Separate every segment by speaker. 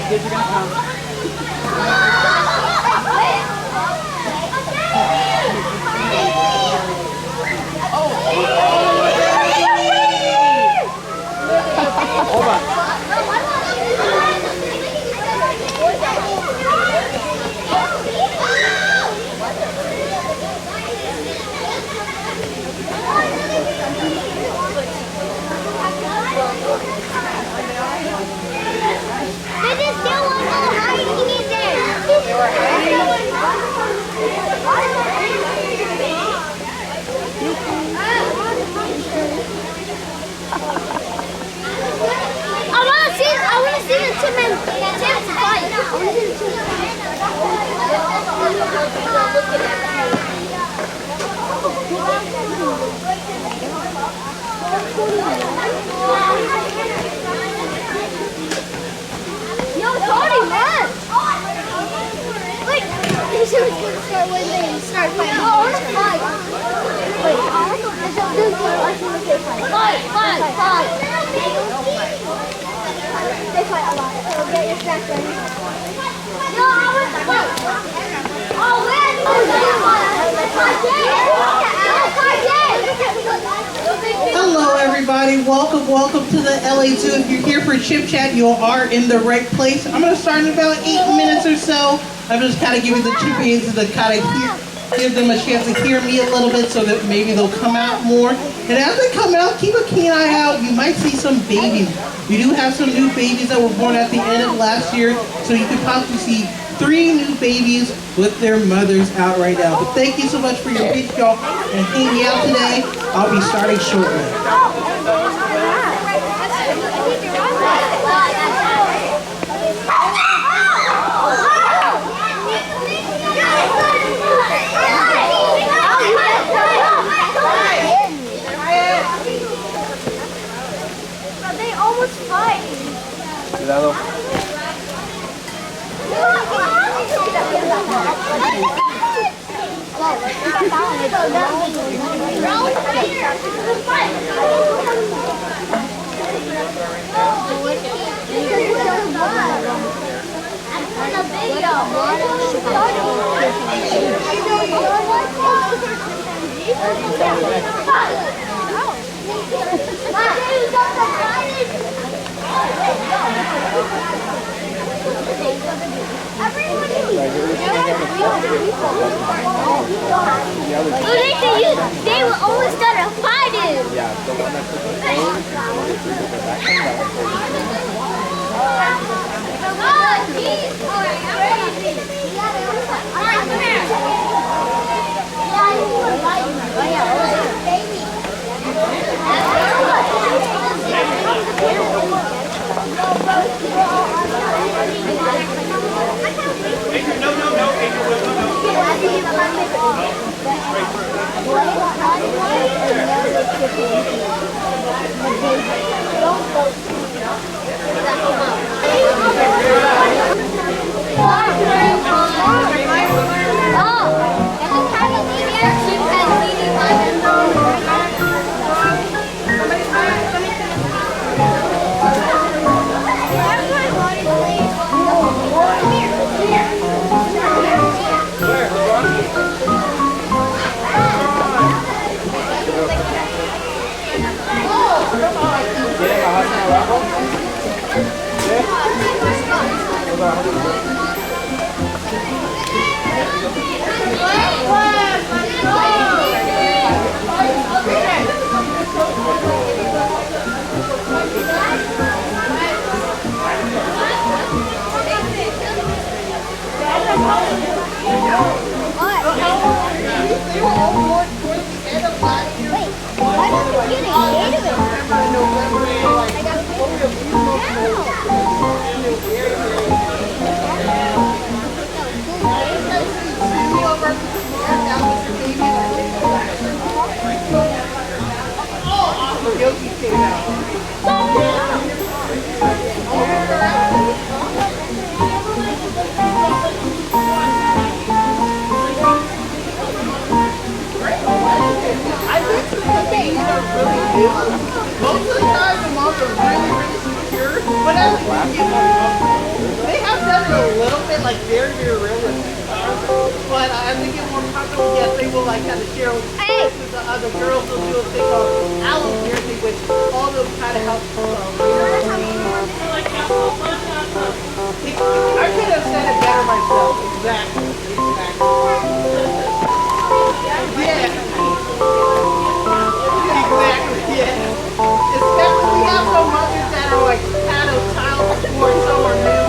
Speaker 1: Kids are gonna come. Hold on.
Speaker 2: I want to see the chimpanzee fight. Yo, it's already won. Wait, this is going to start when they start fighting. Oh, I want to fight. Wait, fight. They fight a lot, so get your snacks ready. No, I want to fight. Oh, where's
Speaker 3: Hello everybody, welcome to the LA Zoo. If you're here for Chip Chat, you are in the right place. I'm going to start in about 8 minutes or so. I'm just kind of giving the chimpanzees to kind of give them a chance to hear me a little bit so that maybe they'll come out more. And as they come out, keep a keen eye out. You might see some babies. We do have some new babies that were born at the end of last year, so you can possibly see 3 new babies with their mothers out right now. But thank you so much for your patience, y'all, and hanging out today. I'll be starting shortly.
Speaker 2: They almost fight.
Speaker 1: Cuidado.
Speaker 2: They were almost started fighting.
Speaker 1: Yeah, the one that took the phone, go back and
Speaker 3: Yoshi came out. I think the babies are really new. Most of the time the moms are really, really secure. But as yes, they will like kind of share with the other girls. Will do a thing called aloe therapy, which all those kind of help. I could have said it better myself. Exactly. Yeah. Exactly. Yeah. Especially we have some mothers that are like had a child before, some are new.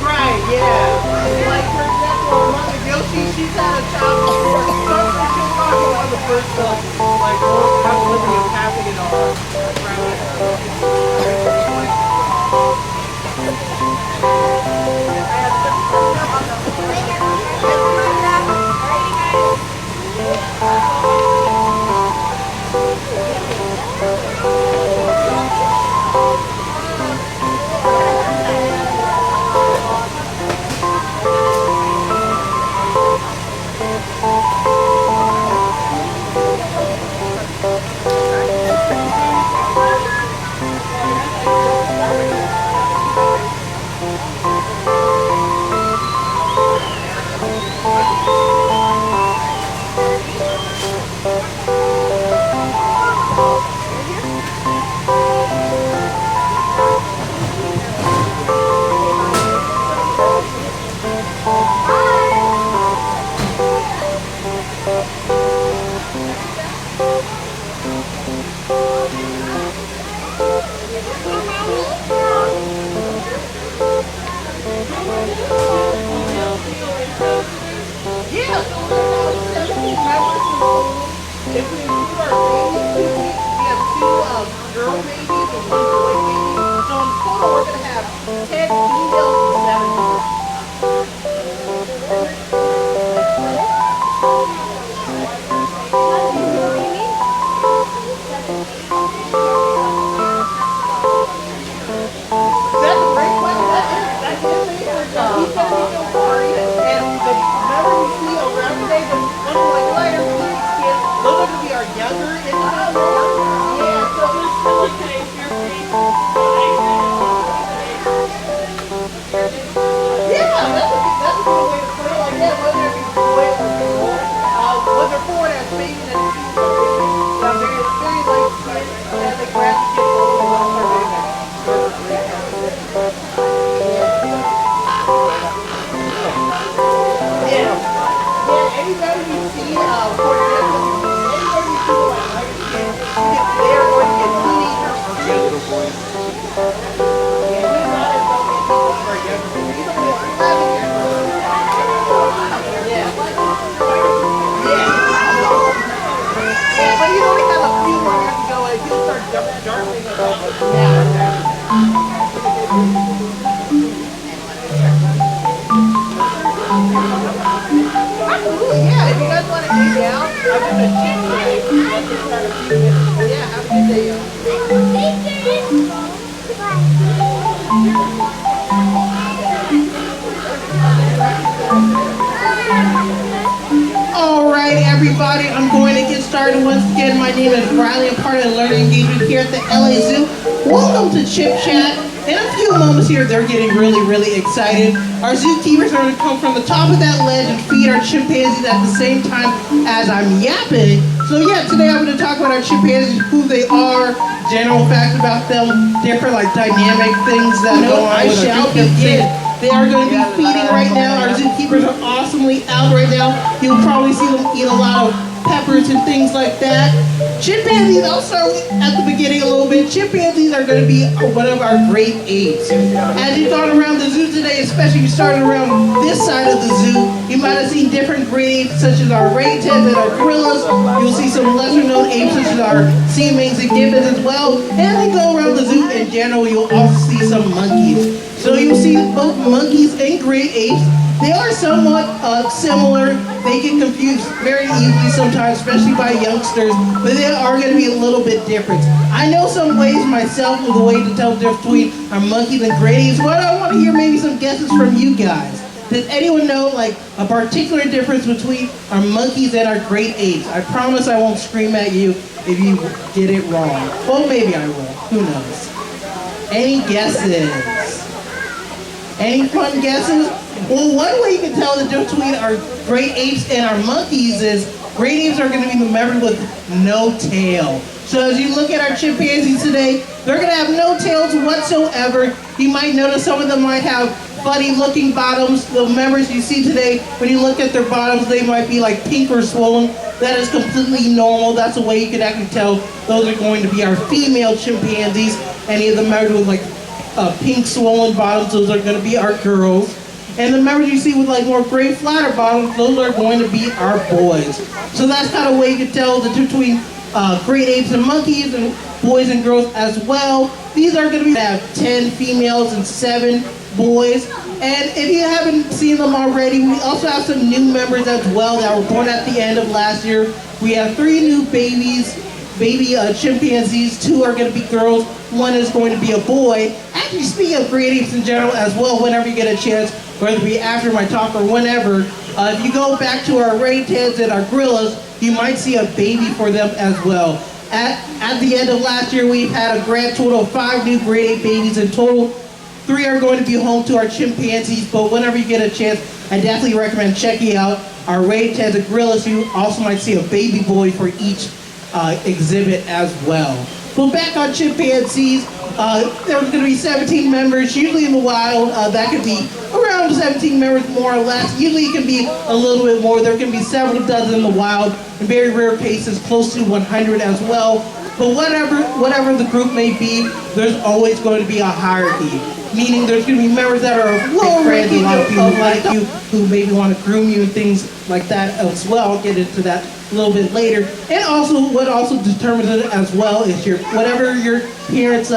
Speaker 3: Right. Yeah. Like for example, mother Yoshi, she's had a child before. She'll talk about the first like how living is happening on her. Everybody, I'm going to get started once again. My name is Riley. I'm part of the learning engagement here at the LA Zoo. Welcome to Chip Chat. In a few moments here, they're getting really excited. Our zookeepers are going to come from the top of that ledge and feed our chimpanzees at the same time as I'm yapping. So yeah, today I'm going to talk about our chimpanzees, who they are, general facts about them, different like dynamic things that go on. I shall begin. They are going to be feeding right now. Our zookeepers are awesomely out right now. You'll probably see them eat a lot of peppers and things like that. Chimpanzees, I'll start at the beginning a little bit. Chimpanzees are going to be one of our great apes. As you've gone around the zoo today, especially if you started around this side of the zoo, you might have seen different great apes such as our orangutans and our gorillas. You'll see some lesser known apes such as our sea minks and gibbons as well. And as you go around the zoo in general, you'll also see some monkeys. So you'll see both monkeys and great apes. They are somewhat similar. They get confused very easily sometimes, especially by youngsters, but they are going to be a little bit different. I know some ways myself with a way to tell the difference between our monkeys and great apes, but I want to hear maybe some guesses from you guys. Does anyone know like a particular difference between our monkeys and our great apes? I promise I won't scream at you if you get it wrong. Well, maybe I will. Who knows? Any guesses? Any fun guesses? Well, one way you can tell the difference between our great apes and our monkeys is great apes are going to be the members with no tail. So as you look at our chimpanzees today, they're going to have no tails whatsoever. You might notice some of them might have funny looking bottoms. The members you see today, when you look at their bottoms, they might be like pink or swollen. That is completely normal. That's a way you can actually tell those are going to be our female chimpanzees. Any of the members with like pink swollen bottoms, those are going to be our girls. And the members you see with like more gray flatter bottoms, those are going to be our boys. So that's kind of a way you can tell the difference between great apes and monkeys and boys and girls as well. These are going to have 10 females and 7 boys. And if you haven't seen them already, we also have some new members as well that were born at the end of last year. We have 3 new baby chimpanzees. 2 are going to be girls. 1 is going to be a boy. Actually, speaking of great apes in general as well, whenever you get a chance, whether it be after my talk or whenever, if you go back to our orangutans and our gorillas, you might see a baby for them as well. At the end of last year, we've had a grand total of 5 new great ape babies in total. 3 are going to be home to our chimpanzees, but whenever you get a chance, I definitely recommend checking out our orangutans and gorillas. You also might see a baby boy for each exhibit as well. So back on chimpanzees, there's going to be 17 members, usually in the wild. That could be around 17 members more or less. Usually it can be a little bit more. There can be several dozen in the wild. In very rare cases, close to 100 as well. But whatever the group may be, there's always going to be a hierarchy. Meaning there's going to be members that are lower ranking, a lot of people like you who maybe want to groom you and things like that as well. I'll get into that a little bit later. And also, what also determines it as well is whatever your parents'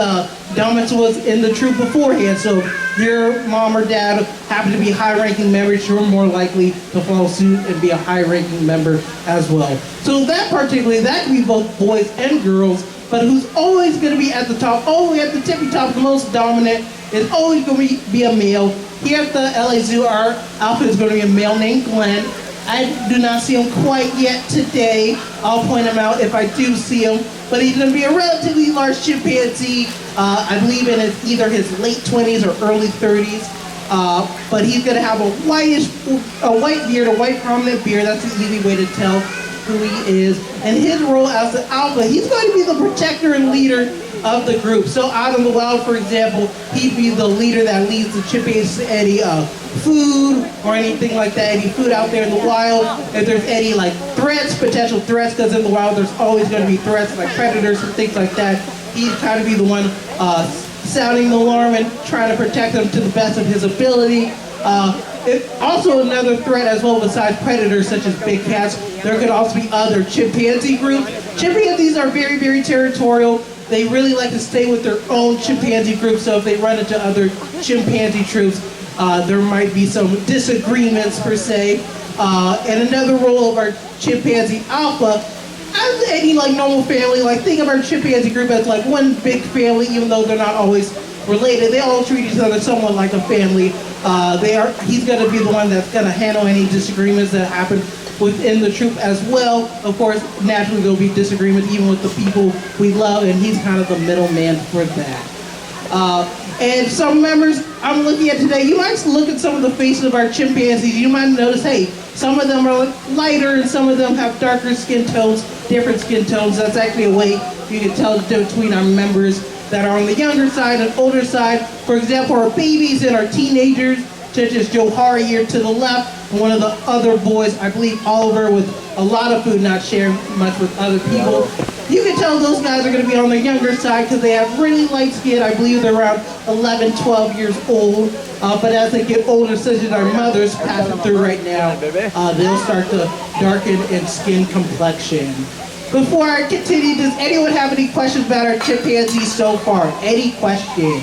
Speaker 3: dominance was in the troop beforehand. So if your mom or dad happen to be high-ranking members, you're more likely to follow suit and be a high-ranking member as well. So that can be both boys and girls. But who's always going to be at the top, all the way at the tippy top, the most dominant, is always going to be a male. Here at the LA Zoo, our alpha is going to be a male named Glenn. I do not see him quite yet today. I'll point him out if I do see him. But he's going to be a relatively large chimpanzee. I believe in either his late 20s or early 30s. But he's going to have a white beard, a white prominent beard. That's an easy way to tell who he is. And his role as the alpha, he's going to be the protector and leader of the group. So out in the wild, for example, he'd be the leader that leads the chimpanzees to any food or anything like that, any food out there in the wild. If there's any like potential threats, because in the wild there's always going to be threats like predators and things like that, he'd kind of be the one sounding the alarm and trying to protect them to the best of his ability. Also another threat as well besides predators such as big cats, there could also be other chimpanzee groups. Chimpanzees are very, very territorial. They really like to stay with their own chimpanzee group, so if they run into other chimpanzee troops, there might be some disagreements per se. And another role of our chimpanzee alpha, as any like normal family, like think of our chimpanzee group as like one big family, even though they're not always related. They all treat each other somewhat like a family. He's going to be the one that's going to handle any disagreements that happen within the troop as well. Of course, naturally there'll be disagreements even with the people we love, and he's kind of the middleman for that. And some members I'm looking at today, you might look at some of the faces of our chimpanzees. You might notice, hey, some of them are lighter and some of them have darker skin tones, different skin tones. That's actually a way you can tell the difference between our members that are on the younger side and older side. For example, our babies and our teenagers, such as Johari here to the left, and one of the other boys, I believe Oliver, with a lot of food, not sharing much with other people. You can tell those guys are going to be on the younger side because they have really light skin. I believe they're around 11, 12 years old. But as they get older, such as our mothers passing through right now, they'll start to darken in skin complexion. Before I continue, does anyone have any questions about our chimpanzees so far? Any questions?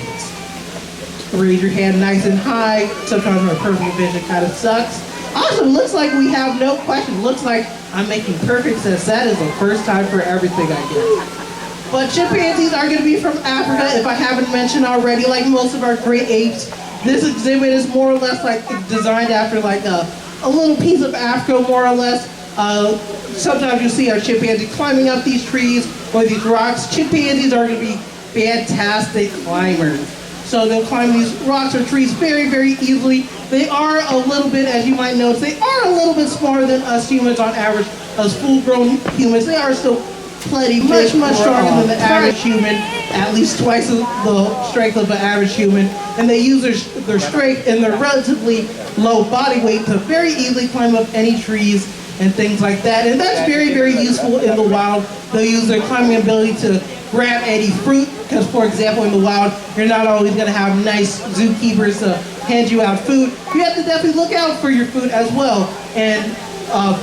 Speaker 3: Raise your hand nice and high. Sometimes my perfect vision kind of sucks. Awesome, looks like we have no questions. Looks like I'm making perfect sense. That is the first time for everything I get. But chimpanzees are going to be from Africa, if I haven't mentioned already, like most of our great apes. This exhibit is more or less like designed after like a little piece of Africa, more or less. Sometimes you'll see our chimpanzee climbing up these trees or these rocks. Chimpanzees are going to be fantastic climbers. So they'll climb these rocks or trees very, very easily. They are a little bit, as you might notice, they are a little bit smaller than us humans on average. As full-grown humans, they are still much stronger than the average human, at least twice the strength of an average human. And they use their strength and their relatively low body weight to very easily climb up any trees and things like that. And that's very, very useful in the wild. They'll use their climbing ability to grab any fruit, because for example in the wild, you're not always going to have nice zookeepers to hand you out food. You have to definitely look out for your food as well. And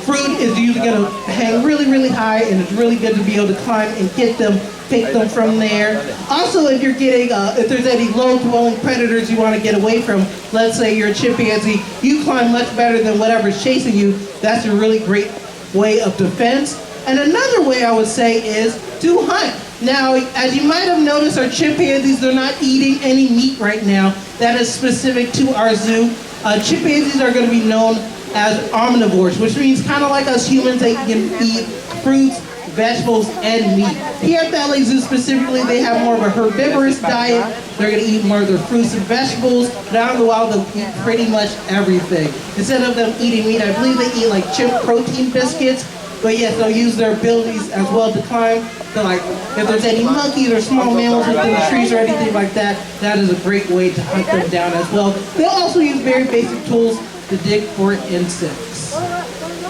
Speaker 3: fruit is usually going to hang really, really high, and it's really good to be able to climb and get them, take them from there. Also, if you're getting, if there's any low-dwelling predators you want to get away from, let's say you're a chimpanzee, you climb much better than whatever's chasing you. That's a really great way of defense. And another way I would say is to hunt. Now, as you might have noticed, our chimpanzees, they're not eating any meat right now. That is specific to our zoo. Chimpanzees are going to be known as omnivores, which means kind of like us humans, they can eat fruits, vegetables, and meat. Here at the LA Zoo specifically, they have more of a herbivorous diet. They're going to eat more of their fruits and vegetables. Down in the wild, they'll eat pretty much everything. Instead of them eating meat, I believe they eat like chimp protein biscuits. But yes, they'll use their abilities as well to climb. So like, if there's any monkeys or small mammals within the trees or anything like that, that is a great way to hunt them down as well. They'll also use very basic tools to dig for insects.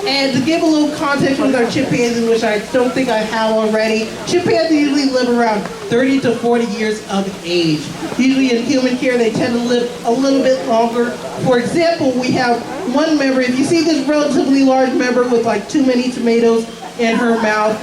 Speaker 3: And to give a little context with our chimpanzees, which I don't think I have already, chimpanzees usually live around 30 to 40 years of age. Usually in human care, they tend to live a little bit longer. For example, we have one member, if you see this relatively large member with like too many tomatoes in her mouth,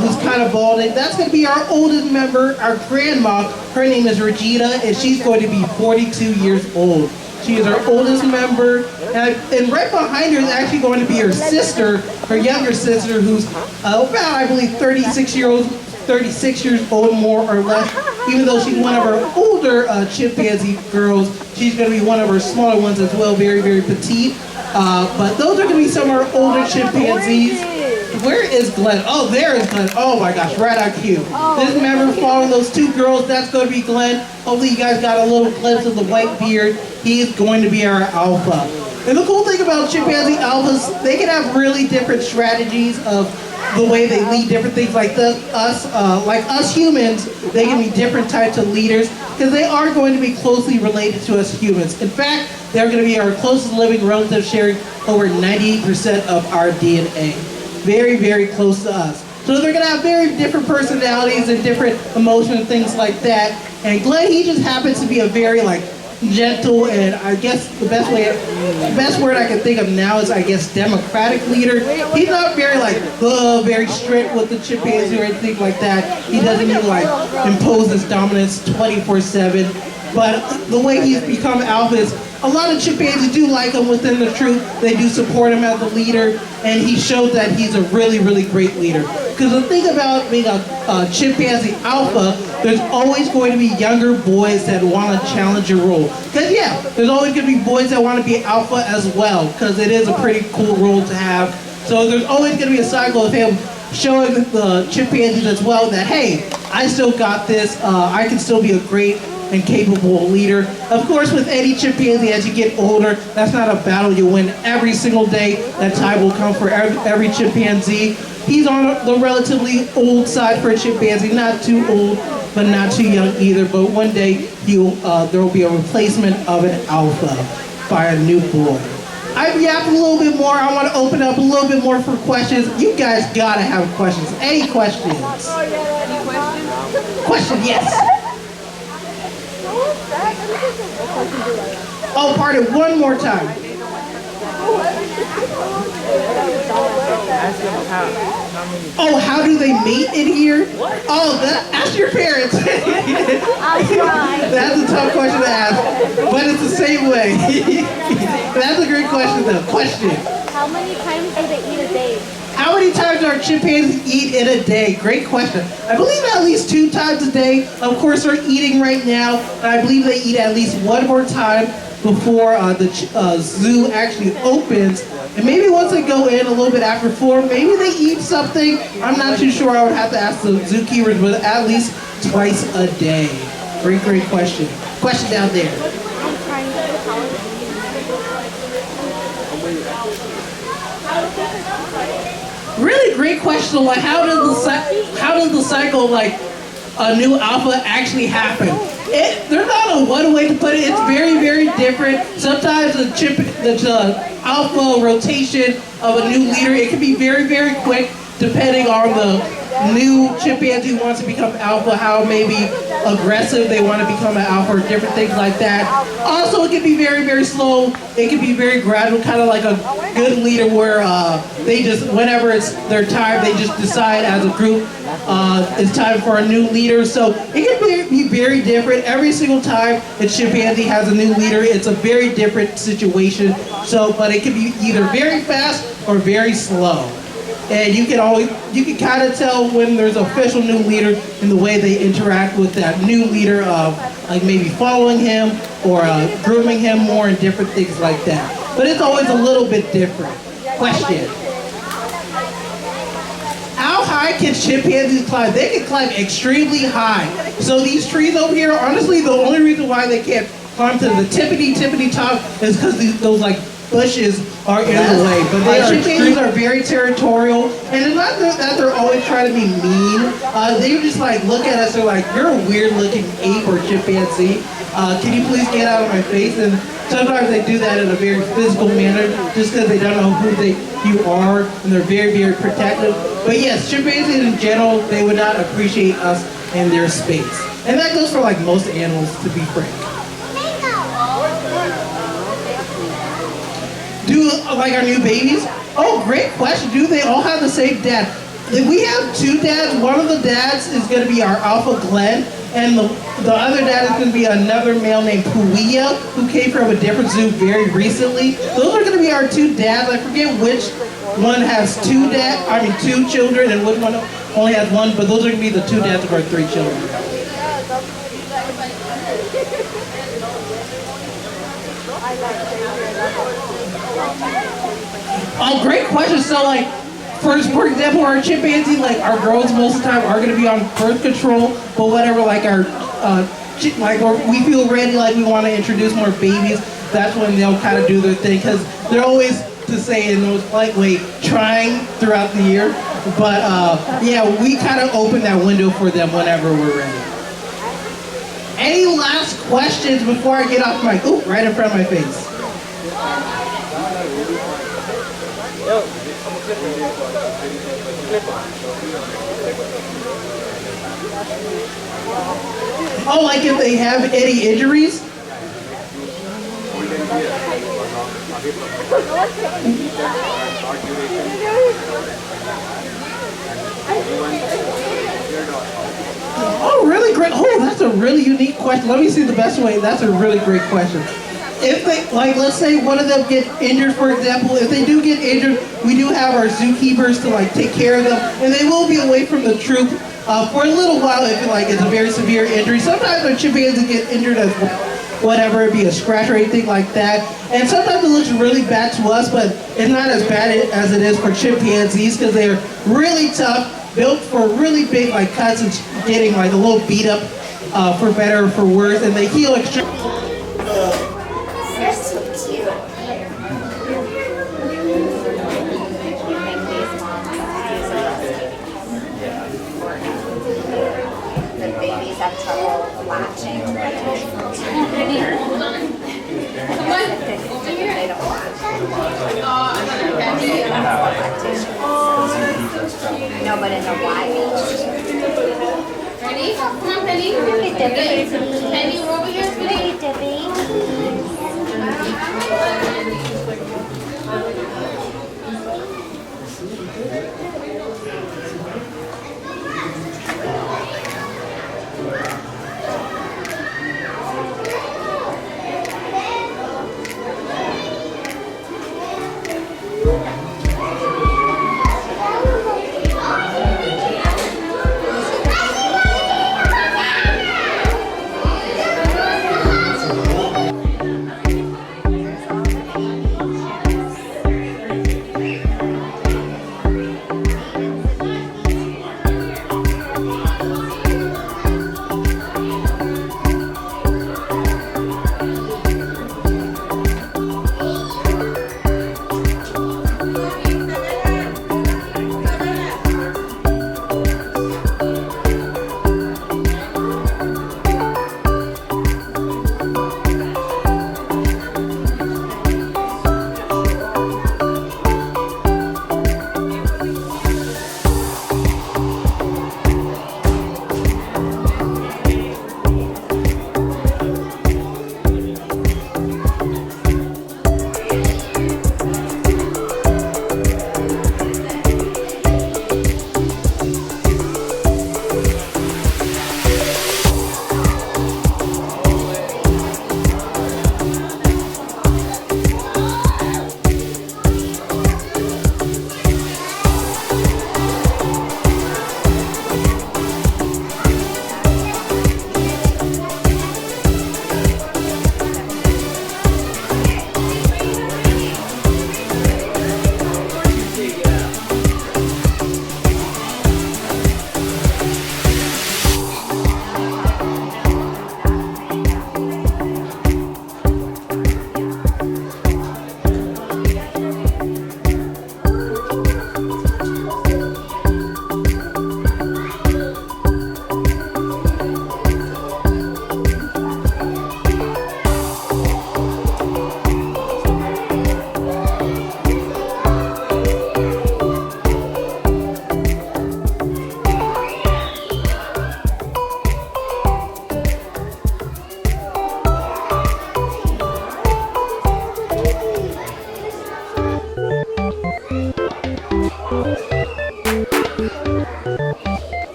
Speaker 3: who's kind of balding, that's going to be our oldest member, our grandma. Her name is Regina, and she's going to be 42 years old. She is our oldest member, and right behind her is actually going to be her sister, her younger sister, who's about, I believe, 36 years old, more or less. Even though she's one of our older chimpanzee girls, she's going to be one of our smaller ones as well, very, very petite. But those are going to be some of our older chimpanzees. Where is Glenn? Oh, there is Glenn. Oh my gosh, right on cue. This member following those two girls, that's going to be Glenn. Hopefully you guys got a little glimpse of the white beard. He is going to be our alpha. And the cool thing about chimpanzee alphas, they can have really different strategies of the way they lead different things. Like us humans, they can be different types of leaders because they are going to be closely related to us humans. In fact, they're going to be our closest living relatives, sharing over 98% of our DNA. Very, very close to us. So they're going to have very different personalities and different emotions and things like that. And Glenn, he just happens to be a very gentle, and I guess the best word I can think of now is, I guess, democratic leader. He's not very very strict with the chimpanzee or anything like that. He doesn't need to impose his dominance 24/7. But the way he's become alpha is, a lot of chimpanzees do like him within the troop. They do support him as a leader, and he showed that he's a really, really great leader. Because the thing about being a chimpanzee alpha, there's always going to be younger boys that want to challenge your role. Because yeah, there's always going to be boys that want to be alpha as well, because it is a pretty cool role to have. So there's always going to be a cycle of him showing the chimpanzees as well that, hey, I still got this, I can still be a great and capable leader. Of course, with any chimpanzee, as you get older, that's not a battle you win every single day. That time will come for every chimpanzee. He's on the relatively old side for a chimpanzee, not too old, but not too young either. But one day, there will be a replacement of an alpha by a new boy. I've yapped a little bit more. I want to open up a little bit more for questions. You guys gotta have questions. Any questions?
Speaker 4: Any questions?
Speaker 3: Question, yes. Oh, pardon, one more time. Oh, how do they mate in here? Oh, ask your parents. That's a tough question to ask, but it's the same way. That's a great question though. Question.
Speaker 2: How many times do they eat a day?
Speaker 3: How many times do our chimpanzees eat in a day? Great question. I believe at least 2 times a day. Of course, they're eating right now, and I believe they eat at least one more time before the zoo actually opens. And maybe once they go in a little bit after 4, maybe they eat something. I'm not too sure. I would have to ask the zookeepers, but at least twice a day. Great question. Question down there. Really great question. Like, how does the cycle like a new alpha actually happen? There's not a one way to put it. It's very different. Sometimes the alpha rotation of a new leader, it can be very quick, depending on the new chimpanzee who wants to become alpha, how maybe aggressive they want to become an alpha, or different things like that. Also, it can be very slow. It can be very gradual, kind of like a good leader where they just, whenever it's their time, they just decide as a group it's time for a new leader. So it can be very different. Every single time a chimpanzee has a new leader, it's a very different situation. So, but it can be either very fast or very slow. And you can kind of tell when there's an official new leader in the way they interact with that new leader of like maybe following him or grooming him more and different things like that. But it's always a little bit different. Question. How high can chimpanzees climb? They can climb extremely high. So these trees over here, honestly, the only reason why they can't climb to the tippity top is because those like bushes are in the way. But chimpanzees are very territorial, and it's not that they're always trying to be mean. They just like look at us, they're like, you're a weird looking ape or chimpanzee. Can you please get out of my face? And sometimes they do that in a very physical manner just because they don't know who you are, and they're very protective. But yes, chimpanzees in general, they would not appreciate us in their space. And that goes for like most animals, to be frank. Do like our new babies? Oh, great question. Do they all have the same dad? We have two dads. One of the dads is going to be our alpha Glenn, and the other dad is going to be another male named Pu'iwa, who came from a different zoo very recently. Those are going to be our two dads. I forget which one has two children, and which one only has one, but those are going to be the two dads of our three children. Great question. So like, for example, our chimpanzee, like our girls most of the time are going to be on birth control, but whenever like we feel ready, like we want to introduce more babies, that's when they'll kind of do their thing, because they're always, to say in the most polite way, trying throughout the year. But yeah, we kind of open that window for them whenever we're ready. Any last questions before I get off my, right in front of my face? Oh, like if they have any injuries? Oh, really great. Oh, that's a really unique question. Let me see the best way. That's a really great question. If they, like, let's say one of them get injured, for example, if they do get injured, we do have our zookeepers to like take care of them, and they will be away from the troop for a little while if it's a very severe injury. Sometimes our chimpanzees get injured as whatever, it be a scratch or anything like that. And sometimes it looks really bad to us, but it's not as bad as it is for chimpanzees, because they're really tough, built for really big like cuts and getting like a little beat up for better or for worse, and they heal extremely.
Speaker 2: They're so cute.
Speaker 5: The babies have trouble latching. They don't latch. No, but in the wild.
Speaker 2: Ready? Come on, Penny. Penny, we're over here. Penny, Debbie.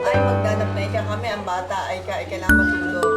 Speaker 4: Ay magdanap na ika kami, ang bata ay kailangan matulog.